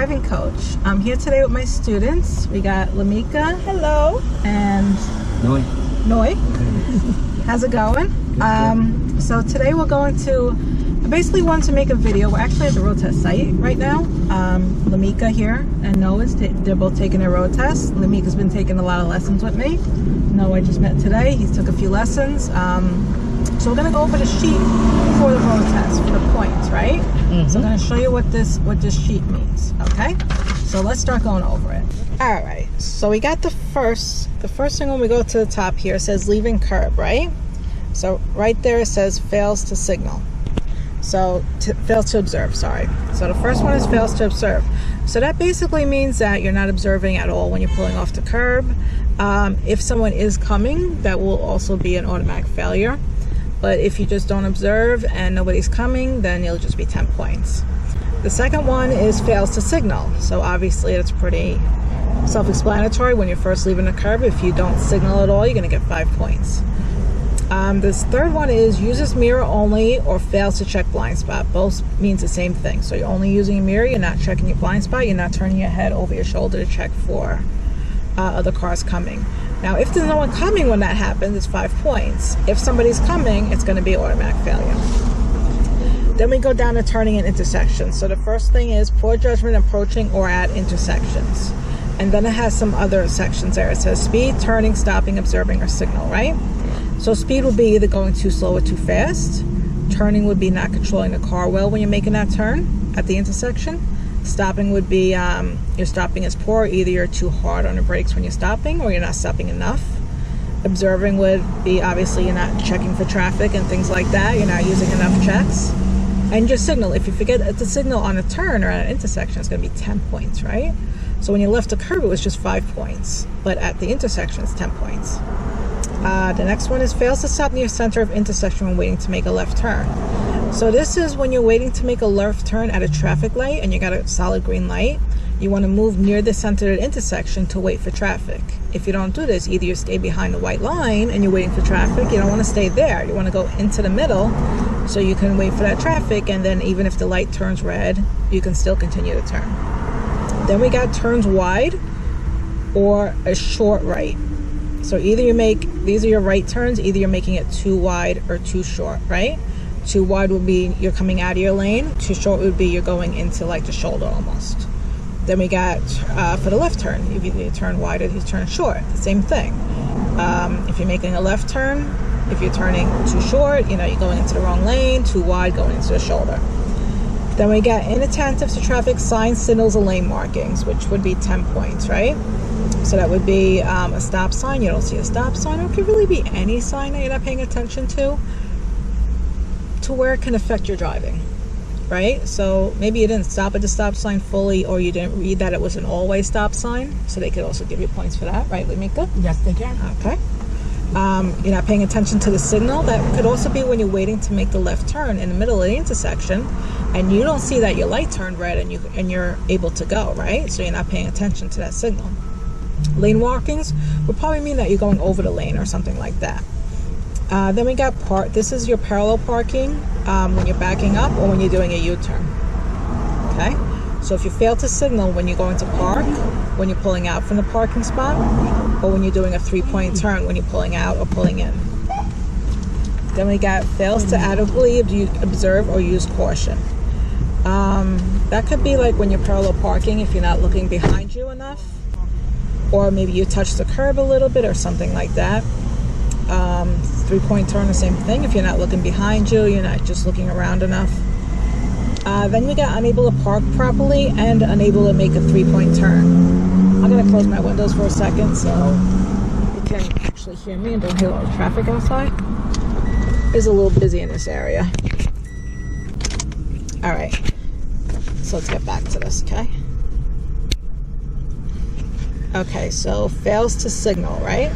driving coach. I'm here today with my students. We got Lamika, hello, and Noi. How's it going? So today we're going to, I basically wanted to make a video. We're actually at the road test site right now. Lamika here and Noah's, they're both taking their road test. Lamika's been taking a lot of lessons with me. Noah I just met today. He took a few lessons. So we're gonna go over the sheet for the road test, for the points, right? Mm-hmm. So I'm gonna show you what this sheet means, okay? So let's start going over it. All right, so we got the first thing when we go to the top here, it says leaving curb, right? So right there it says fails to signal. So fails to observe, sorry. So the first one is fails to observe. So that basically means that you're not observing at all when you're pulling off the curb. If someone is coming, that will also be an automatic failure. But if you just don't observe and nobody's coming, then it'll just be 10 points. The second one is fails to signal. So obviously it's pretty self-explanatory. When you're first leaving the curb, if you don't signal at all, you're gonna get 5 points. This third one is uses mirror only or fails to check blind spot. Both means the same thing. So you're only using a mirror, you're not checking your blind spot, you're not turning your head over your shoulder to check for other cars coming. Now, if there's no one coming when that happens, it's 5 points. If somebody's coming, it's going to be automatic failure. Then we go down to turning in intersections. So the first thing is poor judgment approaching or at intersections. And then it has some other sections there. It says speed, turning, stopping, observing, or signal, right? So speed would be either going too slow or too fast. Turning would be not controlling the car well when you're making that turn at the intersection. Stopping would be your stopping is poor. Either you're too hard on the brakes when you're stopping or you're not stopping enough. Observing would be obviously you're not checking for traffic and things like that. You're not using enough checks. And your signal, if you forget to signal on a turn or at an intersection, it's going to be 10 points, right? So when you left the curb, it was just 5 points. But at the intersection, it's 10 points. The next one is fails to stop near center of intersection when waiting to make a left turn. So this is when you're waiting to make a left turn at a traffic light and you got a solid green light. You want to move near the center of the intersection to wait for traffic. If you don't do this, either you stay behind the white line and you're waiting for traffic. You don't want to stay there. You want to go into the middle so you can wait for that traffic, and then even if the light turns red, you can still continue to turn. Then we got turns wide or a short right. So either you make, these are your right turns, either you're making it too wide or too short, right? Too wide would be you're coming out of your lane. Too short would be you're going into like the shoulder almost. Then we got for the left turn, if you turn wide or you turn short, the same thing. If you're making a left turn, if you're turning too short, you know, you're going into the wrong lane. Too wide, going into the shoulder. Then we got inattentive to traffic signs, signals, and lane markings, which would be 10 points, right? So that would be a stop sign. You don't see a stop sign. Or it could really be any sign that you're not paying attention to where it can affect your driving, right? So maybe you didn't stop at the stop sign fully, or you didn't read that it was an all-way stop sign. So they could also give you points for that, right, Lamika? Yes, they can. Okay. You're not paying attention to the signal. That could also be when you're waiting to make the left turn in the middle of the intersection, and you don't see that your light turned red and you're able to go, right? So you're not paying attention to that signal. Lane markings would probably mean that you're going over the lane or something like that. Then we got this is your parallel parking when you're backing up or when you're doing a U-turn. Okay? So if you fail to signal when you're going to park, when you're pulling out from the parking spot, or when you're doing a 3-point turn when you're pulling out or pulling in. Then we got fails to adequately observe or use caution. That could be like when you're parallel parking if you're not looking behind you enough, or maybe you touch the curb a little bit or something like that. 3-point turn, the same thing. If you're not looking behind you, you're not just looking around enough. Then we got unable to park properly and unable to make a 3-point turn. I'm going to close my windows for a second so you can actually hear me and don't hear all the traffic outside. It's a little busy in this area. All right, so let's get back to this, okay? Okay, so fails to signal, right?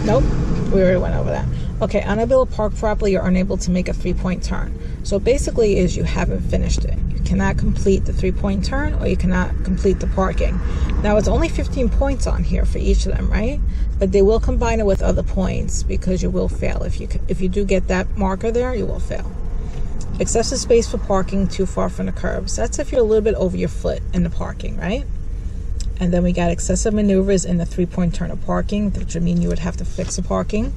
Nope, we already went over that. Okay, unable to park properly or unable to make a 3-point turn. So basically is you haven't finished it. You cannot complete the 3-point turn or you cannot complete the parking. Now it's only 15 points on here for each of them, right? But they will combine it with other points because you will fail. If you do get that marker there, you will fail. Excessive space for parking too far from the curbs. That's if you're a little bit over your foot in the parking, right? And then we got excessive maneuvers in the 3-point turn of parking, which would mean you would have to fix the parking.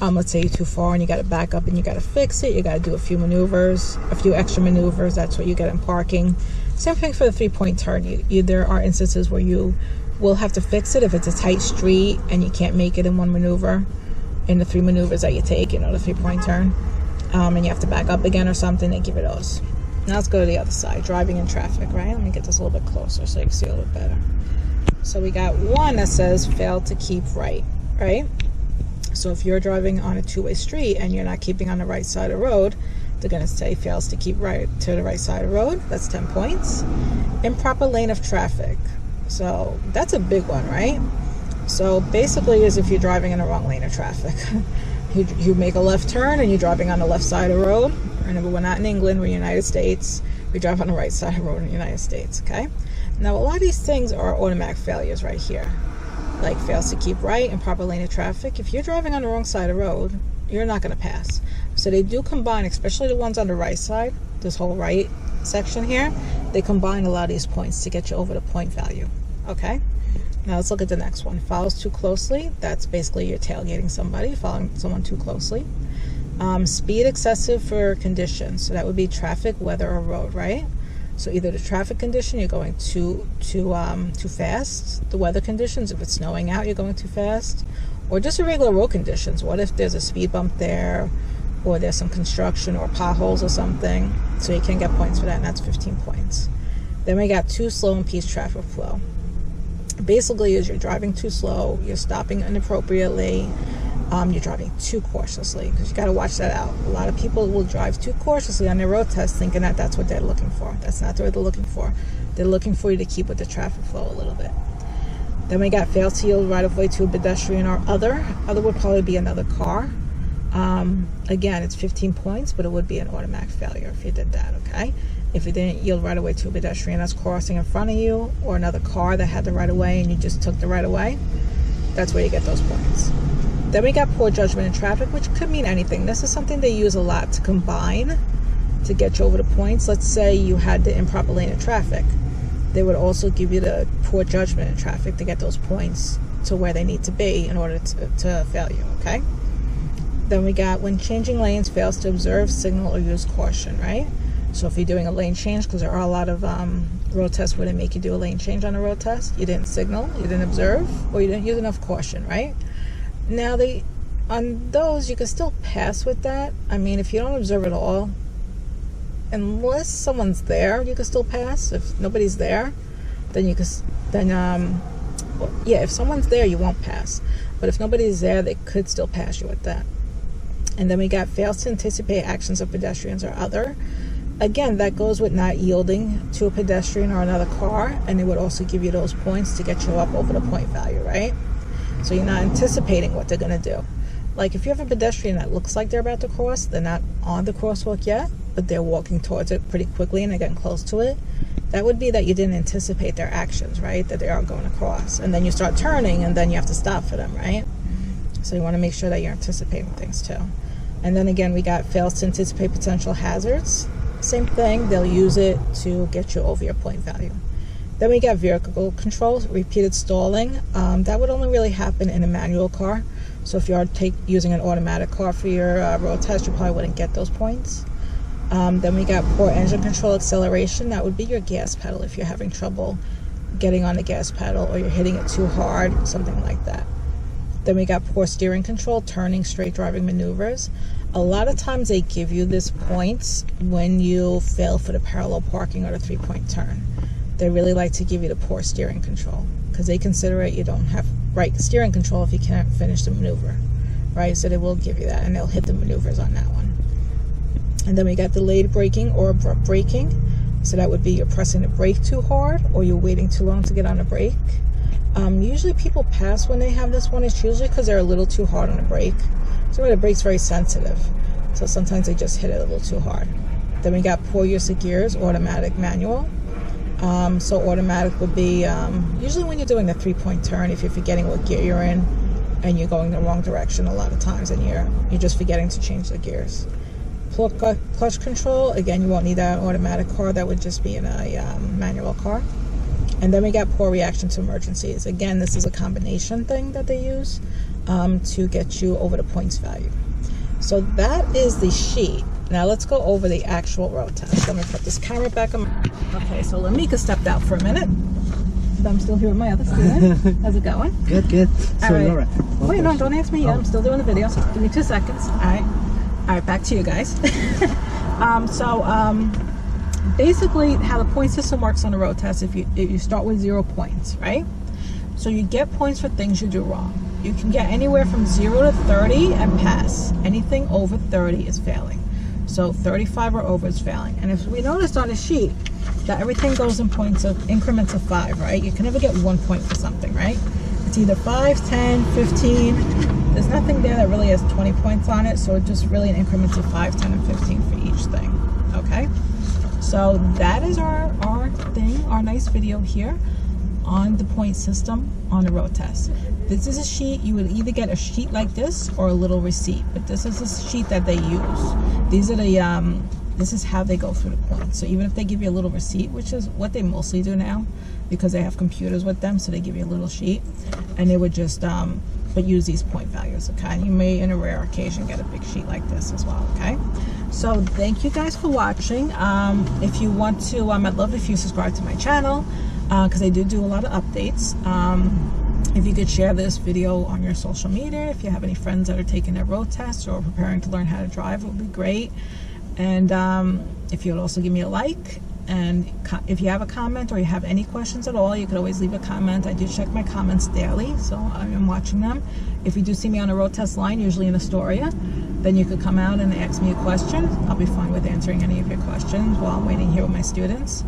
Let's say you're too far and you got to back up and you got to fix it. You got to do a few maneuvers, a few extra maneuvers. That's what you get in parking. Same thing for the 3-point turn. There are instances where you will have to fix it if it's a tight street and you can't make it in one maneuver, in the 3 maneuvers that you take, the 3-point turn. And you have to back up again or something. They give you those. Now let's go to the other side, driving in traffic, right? Let me get this a little bit closer so you can see a little bit better. So we got one that says fail to keep right? So if you're driving on a 2-way street and you're not keeping on the right side of the road, they're going to say fails to keep right to the right side of the road. That's 10 points. Improper lane of traffic. So that's a big one, right? So basically is if you're driving in the wrong lane of traffic. You make a left turn and you're driving on the left side of the road. Remember, we're not in England, we're in the United States. We drive on the right side of the road in the United States, okay? Now, a lot of these things are automatic failures right here. Like fails to keep right, improper lane of traffic. If you're driving on the wrong side of the road, you're not going to pass. So they do combine, especially the ones on the right side, this whole right section here, they combine a lot of these points to get you over the point value, okay? Now let's look at the next one. Follows too closely. That's basically you're tailgating somebody, following someone too closely. Speed excessive for conditions. So that would be traffic, weather, or road, right? So either the traffic condition, you're going too fast. The weather conditions, if it's snowing out, you're going too fast. Or just a regular road conditions. What if there's a speed bump there, or there's some construction or potholes or something? So you can get points for that, and that's 15 points. Then we got too slow and impede traffic flow. Basically, is you're driving too slow, you're stopping inappropriately, you're driving too cautiously, because you got to watch that out. A lot of people will drive too cautiously on their road test thinking that that's what they're looking for. That's not what they're looking for. They're looking for you to keep with the traffic flow a little bit. Then we got fail to yield right of way to a pedestrian or other. Other would probably be another car. Again, it's 15 points, but it would be an automatic failure if you did that, okay? If you didn't yield right away to a pedestrian that's crossing in front of you, or another car that had the right of way and you just took the right of way, that's where you get those points. Then we got poor judgment in traffic, which could mean anything. This is something they use a lot to combine to get you over the points. Let's say you had the improper lane of traffic. They would also give you the poor judgment in traffic to get those points to where they need to be in order to fail you, okay? Then we got when changing lanes, fails to observe, signal, or use caution, right? So if you're doing a lane change, because there are a lot of road tests where they make you do a lane change on a road test, you didn't signal, you didn't observe, or you didn't use enough caution, right? Now, on those, you can still pass with that. I mean, if you don't observe at all, unless someone's there, you can still pass. If nobody's there, then you can, if someone's there, you won't pass. But if nobody's there, they could still pass you with that. And then we got fails to anticipate actions of pedestrians or other. Again, that goes with not yielding to a pedestrian or another car, and it would also give you those points to get you up over the point value, right? So you're not anticipating what they're going to do. Like if you have a pedestrian that looks like they're about to cross, they're not on the crosswalk yet, but they're walking towards it pretty quickly and they're getting close to it, that would be that you didn't anticipate their actions, right? That they are going to cross. And then you start turning and then you have to stop for them, right? So you want to make sure that you're anticipating things too. And then again, we got fails to anticipate potential hazards. Same thing, they'll use it to get you over your point value. Then we got vehicle controls, repeated stalling. That would only really happen in a manual car. So if you are using an automatic car for your road test, you probably wouldn't get those points. Then we got poor engine control, acceleration. That would be your gas pedal if you're having trouble getting on the gas pedal or you're hitting it too hard, something like that. Then we got poor steering control, turning, straight driving maneuvers. A lot of times they give you this points when you fail for the parallel parking or the 3-point turn. They really like to give you the poor steering control because they consider it you don't have right steering control if you can't finish the maneuver, right? So they will give you that and they'll hit the maneuvers on that one. And then we got delayed braking or abrupt braking. So that would be you're pressing the brake too hard or you're waiting too long to get on the brake. Usually people pass when they have this one. It's usually because they're a little too hard on the brake. So the brake's very sensitive. So sometimes they just hit it a little too hard. Then we got poor use of gears, automatic, manual. So automatic would be usually when you're doing the 3-point turn, if you're forgetting what gear you're in and you're going the wrong direction a lot of times and you're just forgetting to change the gears. clutch control. Again, you won't need that automatic car. That would just be in a manual car. And then we got poor reaction to emergencies. Again, this is a combination thing that they use to get you over the points value. So that is the sheet. Now let's go over the actual road test. Let me put this camera back on. Okay, so Lamika stepped out for a minute. But I'm still here with my other student. How's it going? Good, good. So right. Laura. Wait, no, don't ask me yet. I'm still doing the video, so give me 2 seconds. All right, back to you guys. Basically how the point system works on a road test, if you start with 0 points, right? So you get points for things you do wrong. You can get anywhere from 0 to 30 and pass. Anything over 30 is failing. So 35 or over is failing. And if we noticed on the sheet that everything goes in points of increments of 5, right? You can never get 1 point for something, right? It's either 5, 10, 15. There's nothing there that really has 20 points on it, so it's just really in increments of 5, 10, and 15 for each thing, okay? So that is our thing, our nice video here on the point system on the road test. This is a sheet. You would either get a sheet like this or a little receipt, but this is a sheet that they use. These are the this is how they go through the points. So even if they give you a little receipt, which is what they mostly do now because they have computers with them, so they give you a little sheet and they would just but use these point values, okay? You may in a rare occasion get a big sheet like this as well, okay? So thank you guys for watching. If you want to, I'd love if you subscribe to my channel because I do a lot of updates. If you could share this video on your social media, if you have any friends that are taking their road tests or preparing to learn how to drive, it would be great. And if you would also give me a like, and if you have a comment or you have any questions at all, you could always leave a comment. I do check my comments daily, so I'm watching them. If you do see me on a road test line, usually in Astoria, then you could come out and ask me a question. I'll be fine with answering any of your questions while I'm waiting here with my students.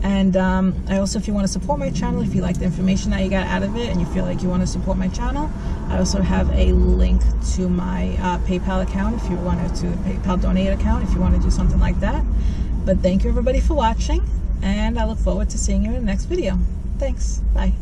And I also, if you want to support my channel, if you like the information that you got out of it and you feel like you want to support my channel, I also have a link to my PayPal account if you wanted to, PayPal donate account if you want to do something like that. But thank you everybody for watching, and I look forward to seeing you in the next video. Thanks. Bye.